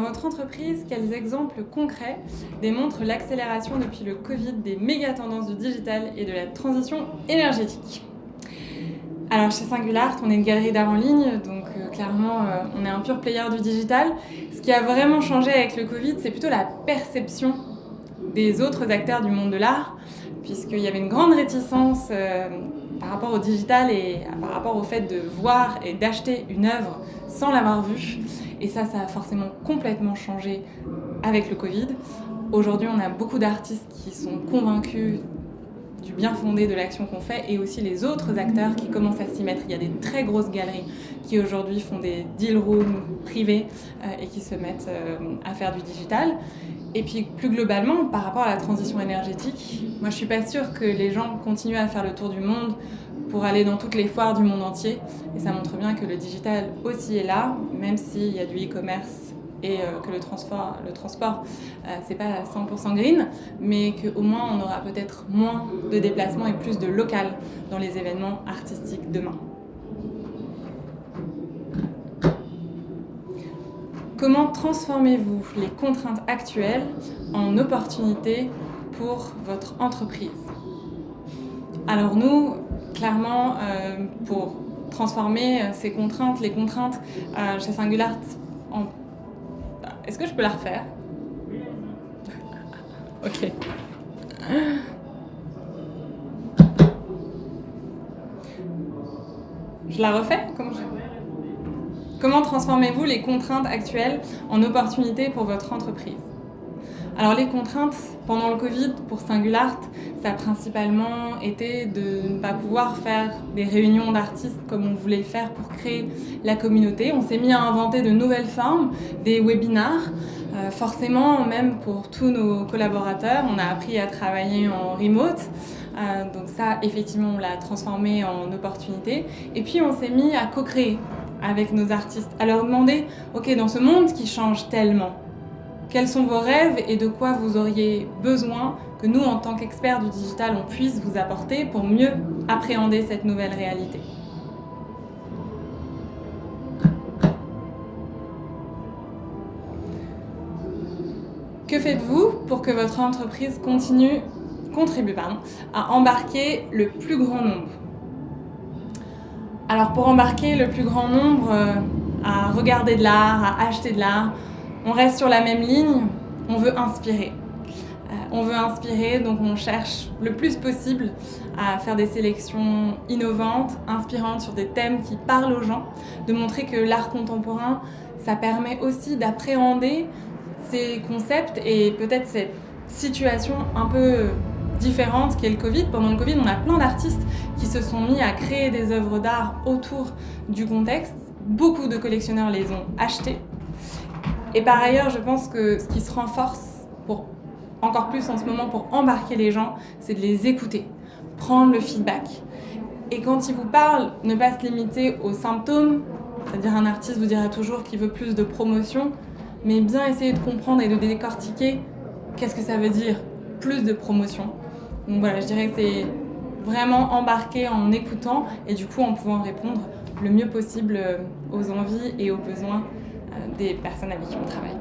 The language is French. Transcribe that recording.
votre entreprise, quels exemples concrets démontrent l'accélération depuis le Covid des méga-tendances du digital et de la transition énergétique ? Alors chez Singular, on est une galerie d'art en ligne, donc clairement on est un pur player du digital. Ce qui a vraiment changé avec le Covid, c'est plutôt la perception des autres acteurs du monde de l'art, puisqu'il y avait une grande réticence par rapport au digital et par rapport au fait de voir et d'acheter une œuvre sans l'avoir vue. Et ça a forcément complètement changé avec le Covid. Aujourd'hui, on a beaucoup d'artistes qui sont convaincus du bien fondé de l'action qu'on fait et aussi les autres acteurs qui commencent à s'y mettre. Il y a des très grosses galeries qui aujourd'hui font des deal rooms privés et qui se mettent à faire du digital. Et puis plus globalement, par rapport à la transition énergétique, moi je suis pas sûre que les gens continuent à faire le tour du monde pour aller dans toutes les foires du monde entier. Et ça montre bien que le digital aussi est là, même s'il y a du e-commerce et que le transport c'est pas 100% green, mais qu'au moins on aura peut-être moins de déplacements et plus de local dans les événements artistiques demain. Comment transformez-vous les contraintes actuelles en opportunités pour votre entreprise ? Alors nous, clairement, pour transformer ces contraintes, les contraintes chez Singular en... Est-ce que je peux la refaire ? Ok. Je la refais ? Comment transformez-vous les contraintes actuelles en opportunités pour votre entreprise ? Alors les contraintes, pendant le Covid, pour Singular, ça a principalement été de ne pas pouvoir faire des réunions d'artistes comme on voulait le faire pour créer la communauté. On s'est mis à inventer de nouvelles formes, des webinars. Forcément, même pour tous nos collaborateurs, on a appris à travailler en remote. Donc ça, effectivement, on l'a transformé en opportunité. Et puis, on s'est mis à co-créer avec nos artistes, à leur demander, ok, dans ce monde qui change tellement, quels sont vos rêves et de quoi vous auriez besoin que nous, en tant qu'experts du digital, on puisse vous apporter pour mieux appréhender cette nouvelle réalité. Que faites-vous pour que votre entreprise contribue à embarquer le plus grand nombre ? Alors pour embarquer le plus grand nombre à regarder de l'art, à acheter de l'art, on reste sur la même ligne, on veut inspirer. Donc on cherche le plus possible à faire des sélections innovantes, inspirantes sur des thèmes qui parlent aux gens, de montrer que l'art contemporain, ça permet aussi d'appréhender ces concepts et peut-être cette situation un peu différente qu'est le Covid. Pendant le Covid, on a plein d'artistes qui se sont mis à créer des œuvres d'art autour du contexte. Beaucoup de collectionneurs les ont achetées. Et par ailleurs, je pense que ce qui se renforce encore plus en ce moment pour embarquer les gens, c'est de les écouter, prendre le feedback. Et quand ils vous parlent, ne pas se limiter aux symptômes, c'est-à-dire un artiste vous dira toujours qu'il veut plus de promotion, mais bien essayer de comprendre et de décortiquer qu'est-ce que ça veut dire, plus de promotion. Donc voilà, je dirais que c'est vraiment embarquer en écoutant et du coup en pouvant répondre le mieux possible aux envies et aux besoins des personnes avec qui on travaille.